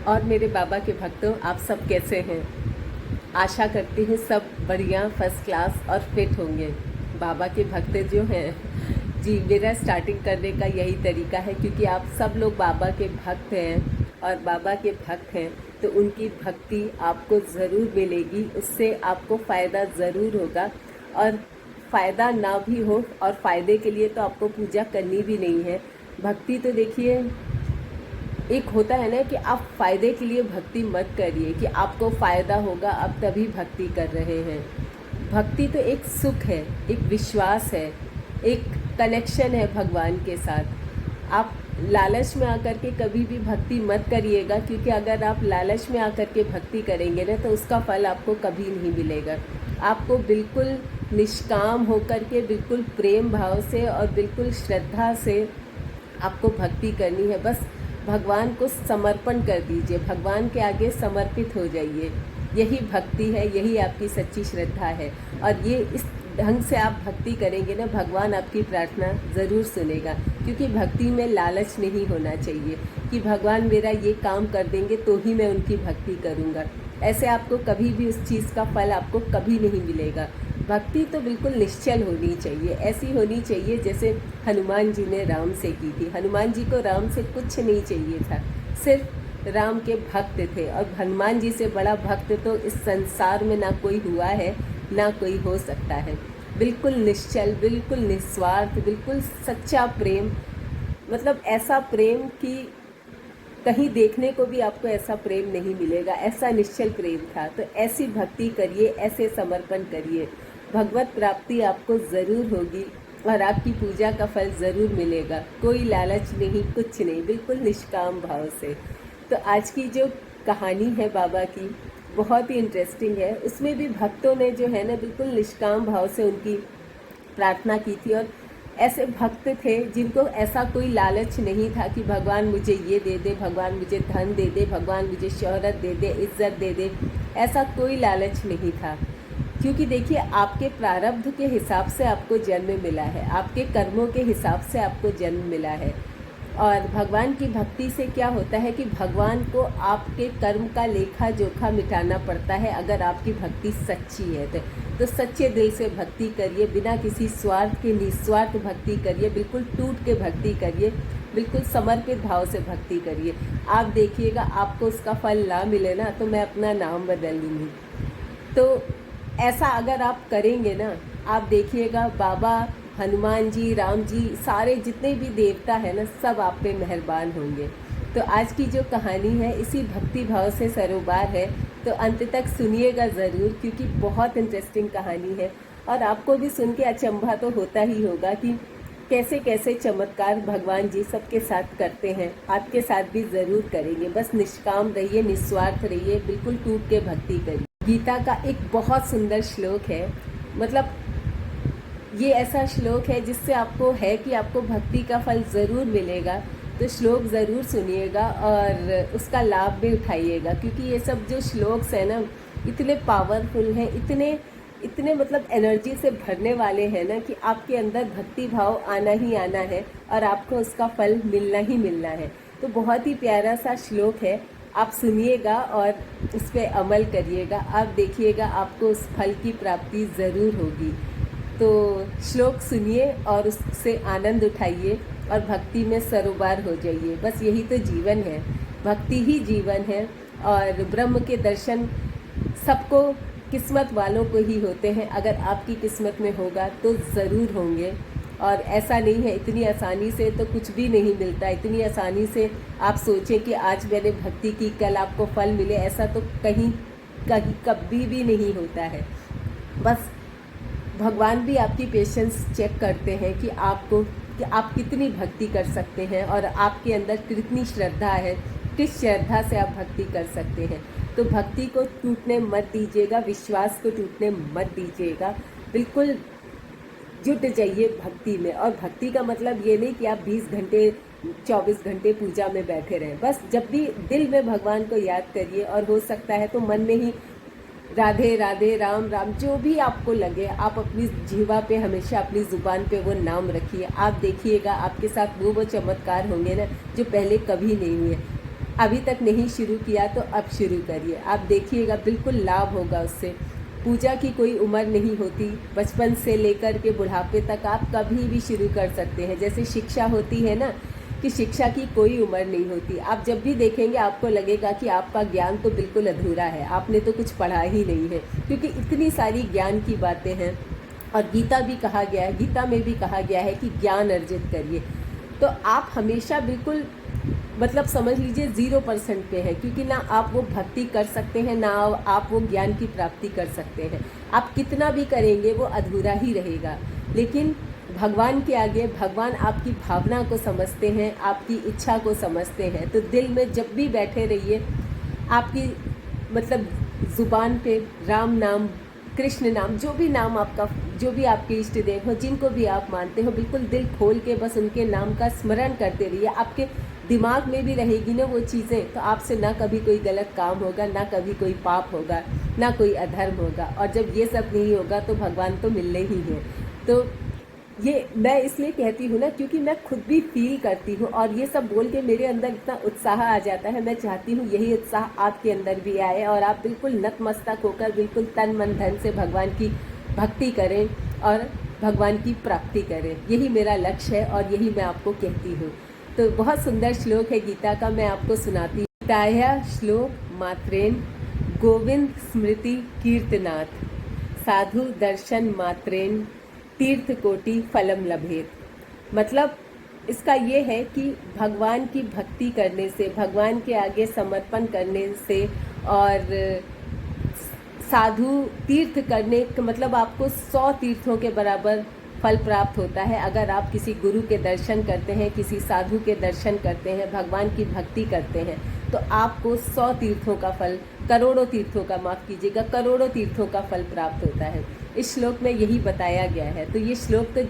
और मेरे बाबा के भक्तों, आप सब कैसे हैं? आशा करती हूँ सब बढ़िया, फर्स्ट क्लास और फिट होंगे। बाबा के भक्त जो हैं जी, मेरा स्टार्टिंग करने का यही तरीका है, क्योंकि आप सब लोग बाबा के भक्त हैं और बाबा के भक्त हैं तो उनकी भक्ति आपको ज़रूर मिलेगी, उससे आपको फ़ायदा ज़रूर होगा। और फ़ायदा ना भी हो और फ़ायदे के लिए तो आपको पूजा करनी भी नहीं है। भक्ति तो देखिए, एक होता है ना कि आप फ़ायदे के लिए भक्ति मत करिए कि आपको फ़ायदा होगा, आप तभी भक्ति कर रहे हैं। भक्ति तो एक सुख है, एक विश्वास है, एक कनेक्शन है भगवान के साथ। आप लालच में आकर के कभी भी भक्ति मत करिएगा, क्योंकि अगर आप लालच में आकर के भक्ति करेंगे ना तो उसका फल आपको कभी नहीं मिलेगा। आपको बिल्कुल निष्काम होकर के, बिल्कुल प्रेम भाव से और बिल्कुल श्रद्धा से आपको भक्ति करनी है। बस भगवान को समर्पण कर दीजिए, भगवान के आगे समर्पित हो जाइए। यही भक्ति है, यही आपकी सच्ची श्रद्धा है। और ये इस ढंग से आप भक्ति करेंगे ना, भगवान आपकी प्रार्थना ज़रूर सुनेगा। क्योंकि भक्ति में लालच नहीं होना चाहिए कि भगवान मेरा ये काम कर देंगे तो ही मैं उनकी भक्ति करूँगा। ऐसे आपको कभी भी उस चीज़ का फल आपको कभी नहीं मिलेगा। भक्ति तो बिल्कुल निश्चल होनी चाहिए, ऐसी होनी चाहिए जैसे हनुमान जी ने राम से की थी। हनुमान जी को राम से कुछ नहीं चाहिए था, सिर्फ राम के भक्त थे। और हनुमान जी से बड़ा भक्त तो इस संसार में ना कोई हुआ है, ना कोई हो सकता है। बिल्कुल निश्चल, बिल्कुल निस्वार्थ, बिल्कुल सच्चा प्रेम, मतलब ऐसा प्रेम कि कहीं देखने को भी आपको ऐसा प्रेम नहीं मिलेगा, ऐसा निश्चल प्रेम था। तो ऐसी भक्ति करिए, ऐसे समर्पण करिए, भगवत प्राप्ति आपको ज़रूर होगी और आपकी पूजा का फल ज़रूर मिलेगा। कोई लालच नहीं, कुछ नहीं, बिल्कुल निष्काम भाव से। तो आज की जो कहानी है बाबा की, बहुत ही इंटरेस्टिंग है। उसमें भी भक्तों ने जो है ना बिल्कुल निष्काम भाव से उनकी प्रार्थना की थी। और ऐसे भक्त थे जिनको ऐसा कोई लालच नहीं था कि भगवान मुझे ये दे दे, भगवान मुझे धन दे दे, भगवान मुझे शोहरत दे दे, इज्जत दे दे। ऐसा कोई लालच नहीं था, क्योंकि देखिए आपके प्रारब्ध के हिसाब से आपको जन्म मिला है, आपके कर्मों के हिसाब से आपको जन्म मिला है। और भगवान की भक्ति से क्या होता है कि भगवान को आपके कर्म का लेखा जोखा मिटाना पड़ता है। अगर आपकी भक्ति सच्ची है तो सच्चे दिल से भक्ति करिए, बिना किसी स्वार्थ के निस्वार्थ भक्ति करिए, बिल्कुल टूट के भक्ति करिए, बिल्कुल समर्पित भाव से भक्ति करिए। आप देखिएगा आपको उसका फल ना मिले ना तो मैं अपना नाम बदल लूँगी। तो ऐसा अगर आप करेंगे ना, आप देखिएगा बाबा, हनुमान जी, राम जी, सारे जितने भी देवता हैं ना, सब आप पे मेहरबान होंगे। तो आज की जो कहानी है इसी भक्ति भाव से सरोबार है, तो अंत तक सुनिएगा ज़रूर, क्योंकि बहुत इंटरेस्टिंग कहानी है। और आपको भी सुन के अचंभा तो होता ही होगा कि कैसे कैसे चमत्कार भगवान जी सबके साथ करते हैं। आपके साथ भी ज़रूर करेंगे। बस निष्काम रहिए, निस्वार्थ रहिए, बिल्कुल टूट के भक्ति करिए। गीता का एक बहुत सुंदर श्लोक है, मतलब ये ऐसा श्लोक है जिससे आपको है कि आपको भक्ति का फल ज़रूर मिलेगा। तो श्लोक ज़रूर सुनिएगा और उसका लाभ भी उठाइएगा, क्योंकि ये सब जो श्लोक्स हैं ना इतने पावरफुल हैं, इतने मतलब एनर्जी से भरने वाले हैं ना कि आपके अंदर भक्ति भाव आना ही आना है और आपको उसका फल मिलना ही मिलना है। तो बहुत ही प्यारा सा श्लोक है, आप सुनिएगा और उस पर अमल करिएगा। आप देखिएगा आपको उस फल की प्राप्ति ज़रूर होगी। तो श्लोक सुनिए और उससे आनंद उठाइए और भक्ति में सरोबार हो जाइए। बस यही तो जीवन है, भक्ति ही जीवन है। और ब्रह्म के दर्शन सबको, किस्मत वालों को ही होते हैं। अगर आपकी किस्मत में होगा तो ज़रूर होंगे। और ऐसा नहीं है इतनी आसानी से तो कुछ भी नहीं मिलता। इतनी आसानी से आप सोचें कि आज मैंने भक्ति की, कल आपको फल मिले, ऐसा तो कहीं कहीं कभी भी नहीं होता है। बस भगवान भी आपकी पेशेंस चेक करते हैं कि आप कितनी भक्ति कर सकते हैं और आपके अंदर कितनी श्रद्धा है, किस श्रद्धा से आप भक्ति कर सकते हैं। तो भक्ति को टूटने मत दीजिएगा, विश्वास को टूटने मत दीजिएगा, बिल्कुल जुट जाइए भक्ति में। और भक्ति का मतलब ये नहीं कि आप 20 घंटे 24 घंटे पूजा में बैठे रहें। बस जब भी दिल में भगवान को याद करिए, और हो सकता है तो मन में ही राधे राधे, राम राम, जो भी आपको लगे आप अपनी जीवा पे, हमेशा अपनी ज़ुबान पे वो नाम रखिए। आप देखिएगा आपके साथ वो चमत्कार होंगे ना जो पहले कभी नहीं हुए। अभी तक नहीं शुरू किया तो अब शुरू करिए, आप देखिएगा बिल्कुल लाभ होगा उससे। पूजा की कोई उम्र नहीं होती, बचपन से लेकर के बुढ़ापे तक आप कभी भी शुरू कर सकते हैं। जैसे शिक्षा होती है ना, कि शिक्षा की कोई उम्र नहीं होती। आप जब भी देखेंगे आपको लगेगा कि आपका ज्ञान तो बिल्कुल अधूरा है, आपने तो कुछ पढ़ा ही नहीं है, क्योंकि इतनी सारी ज्ञान की बातें हैं। और गीता भी कहा गया है, गीता में भी कहा गया है कि ज्ञान अर्जित करिए। तो आप हमेशा बिल्कुल मतलब समझ लीजिए 0% पे है, क्योंकि ना आप वो भक्ति कर सकते हैं, ना आप वो ज्ञान की प्राप्ति कर सकते हैं। आप कितना भी करेंगे वो अधूरा ही रहेगा। लेकिन भगवान के आगे भगवान आपकी भावना को समझते हैं, आपकी इच्छा को समझते हैं। तो दिल में जब भी बैठे रहिए, आपकी मतलब ज़ुबान पे राम नाम, कृष्ण नाम, जो भी नाम आपका, जो भी आपके इष्ट देव हो, जिनको भी आप मानते हो, बिल्कुल दिल खोल के बस उनके नाम का स्मरण करते रहिए। आपके दिमाग में भी रहेगी ना वो चीज़ें, तो आपसे ना कभी कोई गलत काम होगा, ना कभी कोई पाप होगा, ना कोई अधर्म होगा। और जब ये सब नहीं होगा तो भगवान तो मिलने ही हैं। तो ये मैं इसलिए कहती हूँ ना, क्योंकि मैं खुद भी फील करती हूँ, और ये सब बोल के मेरे अंदर इतना उत्साह आ जाता है। मैं चाहती हूँ यही उत्साह आपके अंदर भी आए, और आप बिल्कुल नतमस्तक होकर बिल्कुल तन मन धन से भगवान की भक्ति करें और भगवान की प्राप्ति करें। यही मेरा लक्ष्य है और यही मैं आपको कहती हूँ। तो बहुत सुंदर श्लोक है गीता का, मैं आपको सुनाती हूँ। गीताया श्लोक मात्रेन गोविंद स्मृति कीर्तनाथ, साधु दर्शन मात्रेन तीर्थ कोटि फलम लभेत। मतलब इसका ये है कि भगवान की भक्ति करने से, भगवान के आगे समर्पण करने से, और साधु तीर्थ करने का मतलब आपको 100 तीर्थों के बराबर फल प्राप्त होता है। अगर आप किसी गुरु के दर्शन करते हैं, किसी साधु के दर्शन करते हैं, भगवान की भक्ति करते हैं, तो आपको 100 तीर्थों का फल, करोड़ों तीर्थों का, माफ़ कीजिएगा, करोड़ों तीर्थों का फल प्राप्त होता है। इस श्लोक में यही बताया गया है। तो ये श्लोक तो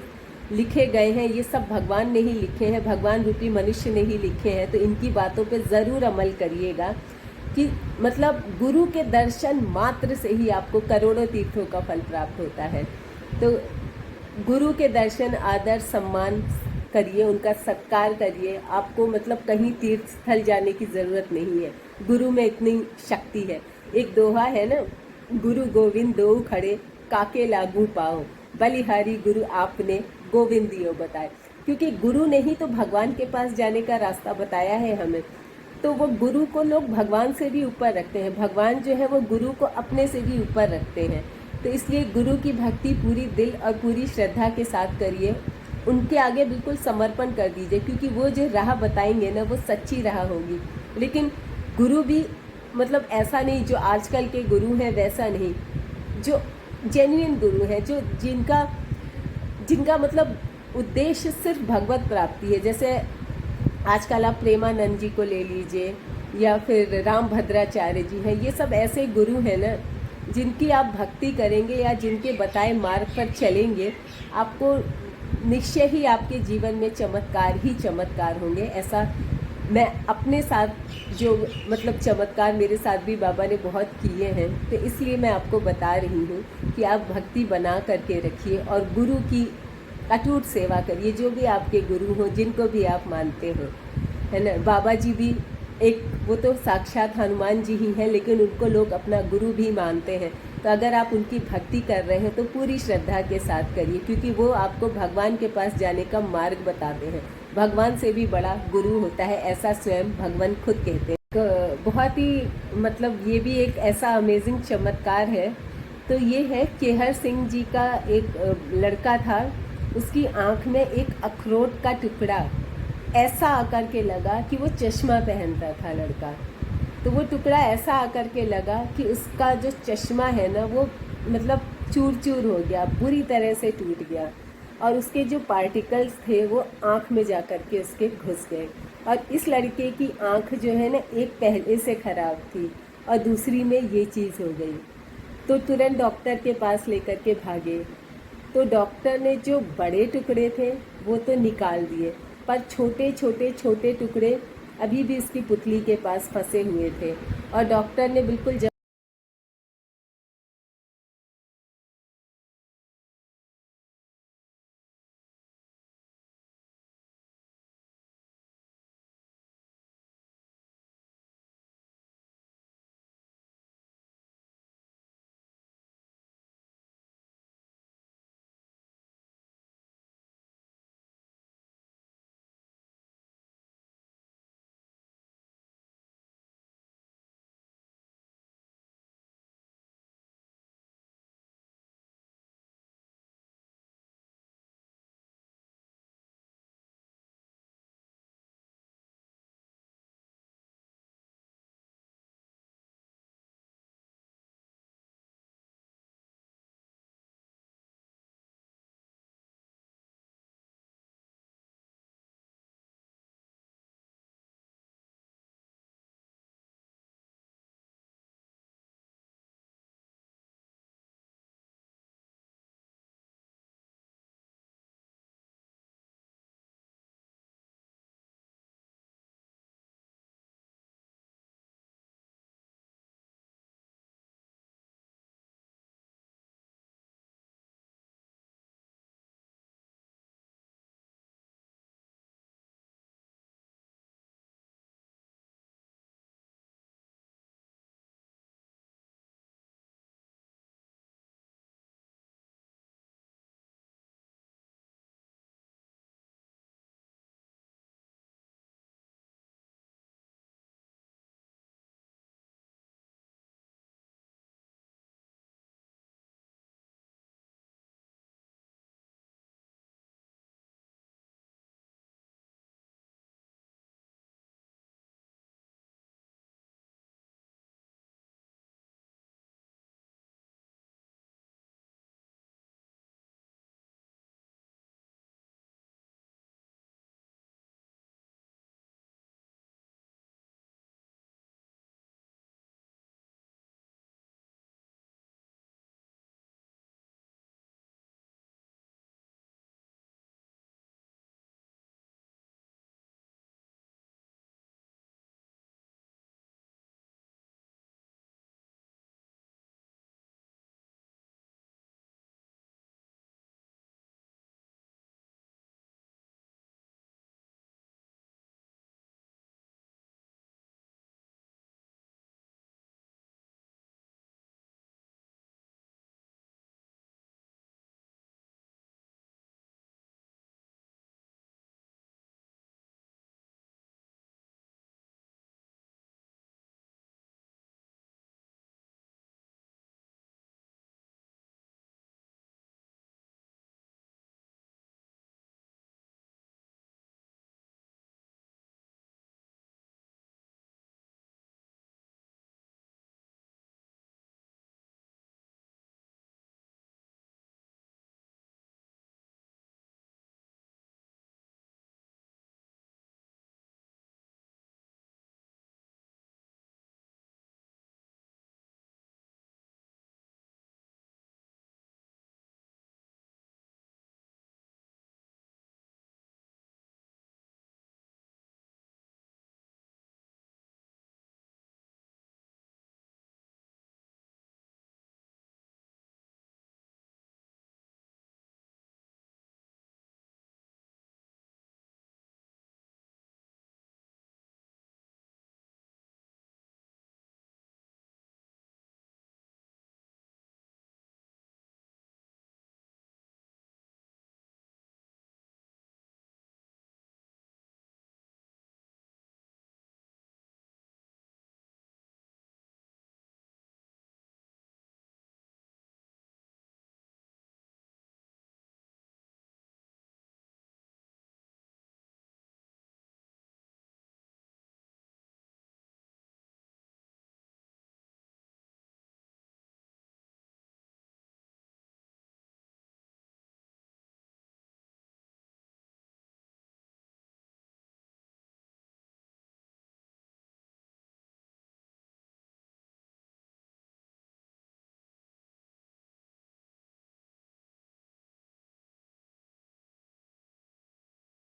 लिखे गए हैं, ये सब भगवान ने ही लिखे हैं, भगवान रूपी मनुष्य ने ही लिखे हैं। तो इनकी बातों पे ज़रूर अमल करिएगा, कि मतलब गुरु के दर्शन मात्र से ही आपको करोड़ों तीर्थों का फल प्राप्त होता है। तो गुरु के दर्शन, आदर, सम्मान करिए, उनका सत्कार करिए। आपको मतलब कहीं तीर्थ स्थल जाने की ज़रूरत नहीं है, गुरु में इतनी शक्ति है। एक दोहा है ना, गुरु गोविंद दो खड़े, काके लागू पाओ, बलिहारी गुरु आपने गोविंद दियो बताए। क्योंकि गुरु ने ही तो भगवान के पास जाने का रास्ता बताया है हमें। तो वो गुरु को लोग भगवान से भी ऊपर रखते हैं, भगवान जो है वो गुरु को अपने से भी ऊपर रखते हैं। तो इसलिए गुरु की भक्ति पूरी दिल और पूरी श्रद्धा के साथ करिए, उनके आगे बिल्कुल समर्पण कर दीजिए, क्योंकि वो जो राह बताएंगे ना वो सच्ची राह होगी। लेकिन गुरु भी मतलब ऐसा नहीं जो आजकल के गुरु हैं वैसा नहीं, जो जेन्युइन गुरु हैं, जो जिनका जिनका मतलब उद्देश्य सिर्फ भगवत प्राप्ति है। जैसे आजकल आप प्रेमानंद जी को ले लीजिए, या फिर राम भद्राचार्य जी हैं, ये सब ऐसे गुरु हैं ना, जिनकी आप भक्ति करेंगे या जिनके बताए मार्ग पर चलेंगे, आपको निश्चय ही आपके जीवन में चमत्कार ही चमत्कार होंगे। ऐसा मैं अपने साथ जो मतलब चमत्कार मेरे साथ भी बाबा ने बहुत किए हैं, तो इसलिए मैं आपको बता रही हूँ कि आप भक्ति बना करके रखिए और गुरु की अटूट सेवा करिए। जो भी आपके गुरु हो, जिनको भी आप मानते हो, है ना। बाबा जी भी एक, वो तो साक्षात हनुमान जी ही हैं, लेकिन उनको लोग अपना गुरु भी मानते हैं। तो अगर आप उनकी भक्ति कर रहे हैं तो पूरी श्रद्धा के साथ करिए, क्योंकि वो आपको भगवान के पास जाने का मार्ग बताते हैं। भगवान से भी बड़ा गुरु होता है, ऐसा स्वयं भगवान खुद कहते हैं। बहुत ही मतलब ये भी एक ऐसा अमेजिंग चमत्कार है। तो ये है केहर सिंह जी का एक लड़का था, उसकी आँख में एक अखरोट का टुकड़ा ऐसा आकर के लगा कि वो चश्मा पहनता था लड़का। तो वो टुकड़ा ऐसा आकर के लगा कि उसका जो चश्मा है ना वो मतलब चूर चूर हो गया, बुरी तरह से टूट गया, और उसके जो पार्टिकल्स थे वो आँख में जा कर के उसके घुस गए। और इस लड़के की आँख जो है ना, एक पहले से ख़राब थी और दूसरी में ये चीज़ हो गई। तो तुरंत डॉक्टर के पास लेकर के भागे। तो डॉक्टर ने जो बड़े टुकड़े थे वो तो निकाल दिए, पर छोटे छोटे छोटे टुकड़े अभी भी उसकी पुतली के पास फंसे हुए थे। और डॉक्टर ने बिल्कुल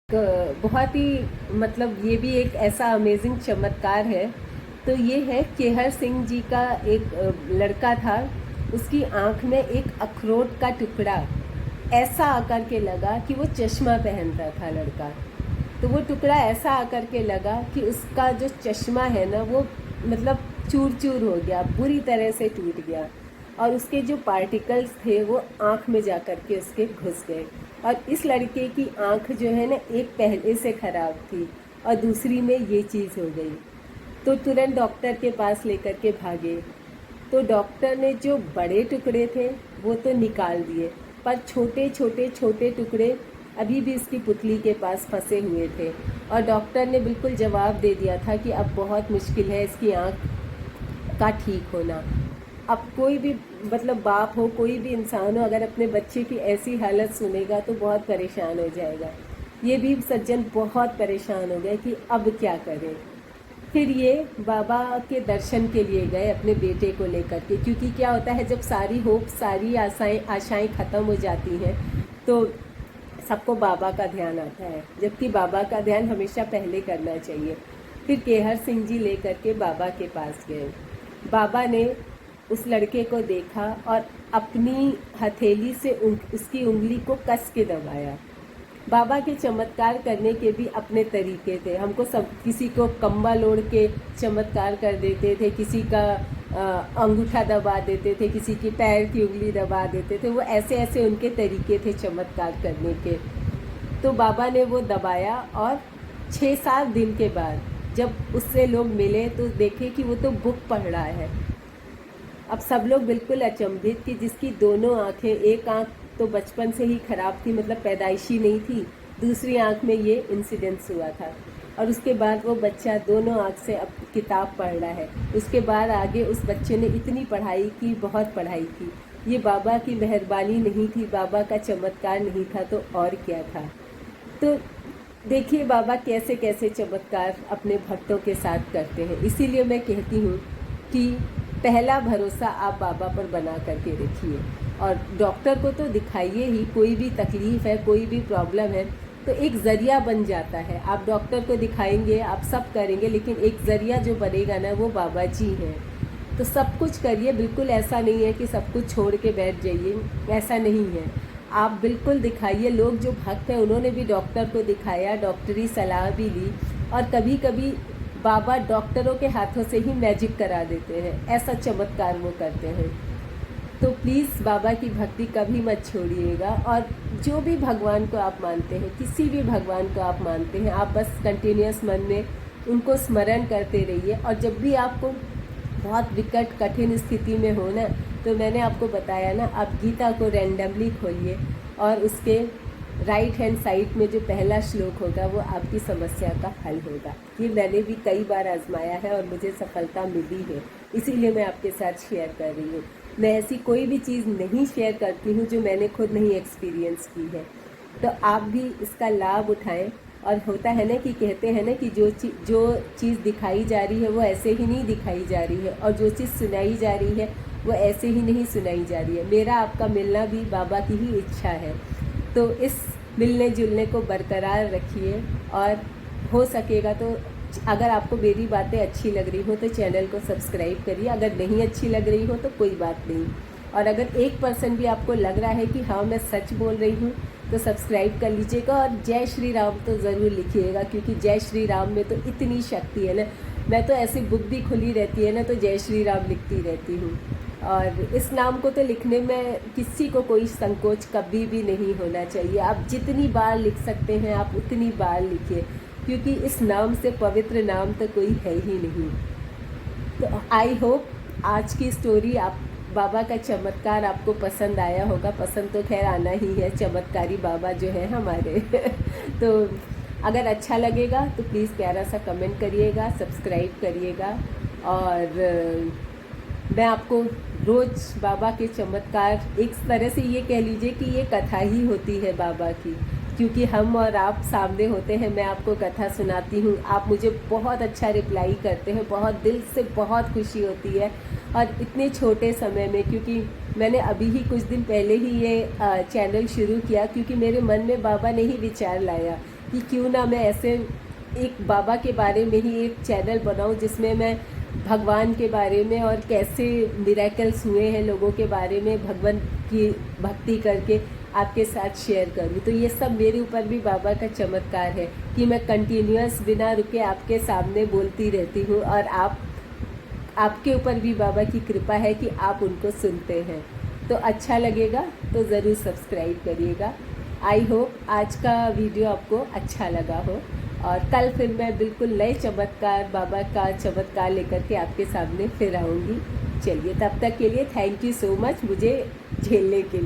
बहुत ही मतलब ये भी एक ऐसा अमेजिंग चमत्कार है। तो ये है केहर सिंह जी का एक लड़का था, उसकी आंख में एक अखरोट का टुकड़ा ऐसा आकर के लगा कि वो चश्मा पहनता था लड़का। तो वो टुकड़ा ऐसा आकर के लगा कि उसका जो चश्मा है ना वो मतलब चूर चूर हो गया, बुरी तरह से टूट गया, और उसके जो पार्टिकल्स थे वो आँख में जा कर के उसके घुस गए। और इस लड़के की आँख जो है ना एक पहले से ख़राब थी और दूसरी में ये चीज़ हो गई। तो तुरंत डॉक्टर के पास लेकर के भागे। तो डॉक्टर ने जो बड़े टुकड़े थे वो तो निकाल दिए, पर छोटे छोटे छोटे टुकड़े अभी भी इसकी पुतली के पास फंसे हुए थे। और डॉक्टर ने बिल्कुल जवाब दे दिया था कि अब बहुत मुश्किल है इसकी आँख का ठीक होना। अब कोई भी मतलब बाप हो, कोई भी इंसान हो, अगर अपने बच्चे की ऐसी हालत सुनेगा तो बहुत परेशान हो जाएगा। ये भी सज्जन बहुत परेशान हो गए कि अब क्या करें। फिर ये बाबा के दर्शन के लिए गए अपने बेटे को लेकर के, क्योंकि क्या होता है जब सारी होप, सारी आशाएं ख़त्म हो जाती हैं तो सबको बाबा का ध्यान आता है, जबकि बाबा का ध्यान हमेशा पहले करना चाहिए। फिर केहर सिंह जी लेकर के बाबा के पास गए। बाबा ने उस लड़के को देखा और अपनी हथेली से उसकी उंगली को कस के दबाया। बाबा के चमत्कार करने के भी अपने तरीके थे। हमको सब, किसी को कंबल ओढ़ के चमत्कार कर देते थे, किसी का अंगूठा दबा देते थे, किसी की पैर की उंगली दबा देते थे। वो ऐसे ऐसे उनके तरीके थे चमत्कार करने के। तो बाबा ने वो दबाया और 6-7 दिन के बाद जब उससे लोग मिले तो देखे कि वो तो बुक पढ़ रहा है। अब सब लोग बिल्कुल अचंभित कि जिसकी दोनों आँखें, एक आँख तो बचपन से ही ख़राब थी, मतलब पैदाइशी नहीं थी, दूसरी आँख में ये इंसिडेंस हुआ था, और उसके बाद वो बच्चा दोनों आँख से अब किताब पढ़ रहा है। उसके बाद आगे उस बच्चे ने इतनी पढ़ाई की, बहुत पढ़ाई की। ये बाबा की मेहरबानी नहीं थी, बाबा का चमत्कार नहीं था तो और क्या था। तो देखिए बाबा कैसे कैसे चमत्कार अपने भक्तों के साथ करते हैं। इसीलिए मैं कहती हूँ कि पहला भरोसा आप बाबा पर बना करके रखिए, और डॉक्टर को तो दिखाइए ही। कोई भी तकलीफ़ है, कोई भी प्रॉब्लम है तो एक ज़रिया बन जाता है। आप डॉक्टर को दिखाएंगे, आप सब करेंगे, लेकिन एक ज़रिया जो बनेगा ना वो बाबा जी हैं। तो सब कुछ करिए, बिल्कुल ऐसा नहीं है कि सब कुछ छोड़ के बैठ जाइए, ऐसा नहीं है। आप बिल्कुल दिखाइए। लोग जो भक्त हैं उन्होंने भी डॉक्टर को दिखाया, डॉक्टरी सलाह भी ली, और कभी कभी बाबा डॉक्टरों के हाथों से ही मैजिक करा देते हैं, ऐसा चमत्कार वो करते हैं। तो प्लीज़ बाबा की भक्ति कभी मत छोड़िएगा। और जो भी भगवान को आप मानते हैं, किसी भी भगवान को आप मानते हैं, आप बस कंटिन्यूस मन में उनको स्मरण करते रहिए। और जब भी आपको बहुत विकट कठिन स्थिति में हो ना, तो मैंने आपको बताया ना, आप गीता को रैंडमली खोलिए और उसके राइट हैंड साइड में जो पहला श्लोक होगा वो आपकी समस्या का हल होगा। ये मैंने भी कई बार आजमाया है और मुझे सफलता मिली है, इसीलिए मैं आपके साथ शेयर कर रही हूँ। मैं ऐसी कोई भी चीज़ नहीं शेयर करती हूँ जो मैंने खुद नहीं एक्सपीरियंस की है। तो आप भी इसका लाभ उठाएं। और होता है ना कि कहते हैं ना कि जो चीज़ दिखाई जा रही है वो ऐसे ही नहीं दिखाई जा रही है, और जो चीज़ सुनाई जा रही है वो ऐसे ही नहीं सुनाई जा रही है। मेरा आपका मिलना भी बाबा की ही इच्छा है। तो इस मिलने जुलने को बरकरार रखिए, और हो सकेगा तो अगर आपको मेरी बातें अच्छी लग रही हो तो चैनल को सब्सक्राइब करिए। अगर नहीं अच्छी लग रही हो तो कोई बात नहीं, और अगर 1% भी आपको लग रहा है कि हाँ मैं सच बोल रही हूँ तो सब्सक्राइब कर लीजिएगा। और जय श्री राम तो ज़रूर लिखिएगा, क्योंकि जय श्री राम में तो इतनी शक्ति है ना। मैं तो ऐसी बुक भी खुली रहती है ना तो जय श्री राम लिखती रहती हूँ। और इस नाम को तो लिखने में किसी को कोई संकोच कभी भी नहीं होना चाहिए। आप जितनी बार लिख सकते हैं आप उतनी बार लिखिए, क्योंकि इस नाम से पवित्र नाम तो कोई है ही नहीं। तो आई होप आज की स्टोरी, आप बाबा का चमत्कार आपको पसंद आया होगा। पसंद तो खैर आना ही है, चमत्कारी बाबा जो है हमारे तो अगर अच्छा लगेगा तो प्लीज़ प्यारा सा कमेंट करिएगा, सब्सक्राइब करिएगा। और मैं आपको रोज़ बाबा के चमत्कार, एक तरह से ये कह लीजिए कि ये कथा ही होती है बाबा की, क्योंकि हम और आप सामने होते हैं, मैं आपको कथा सुनाती हूँ, आप मुझे बहुत अच्छा रिप्लाई करते हैं, बहुत दिल से बहुत खुशी होती है। और इतने छोटे समय में, क्योंकि मैंने अभी ही कुछ दिन पहले ही ये चैनल शुरू किया, क्योंकि मेरे मन में बाबा ने ही विचार लाया कि क्यों ना मैं ऐसे एक बाबा के बारे में ही एक चैनल बनाऊं जिसमें मैं भगवान के बारे में और कैसे मिरेकल्स हुए हैं लोगों के बारे में भगवान की भक्ति करके आपके साथ शेयर करूं। तो ये सब मेरे ऊपर भी बाबा का चमत्कार है कि मैं कंटिन्यूअस बिना रुके आपके सामने बोलती रहती हूँ और आपके ऊपर भी बाबा की कृपा है कि आप उनको सुनते हैं। तो अच्छा लगेगा तो ज़रूर सब्सक्राइब करिएगा। आई होप आज का वीडियो आपको अच्छा लगा हो और कल फिर मैं बिल्कुल नए चमत्कार बाबा का चमत्कार लेकर के आपके सामने फिर आऊँगी। चलिए तब तक के लिए थैंक यू सो मच मुझे झेलने के लिए।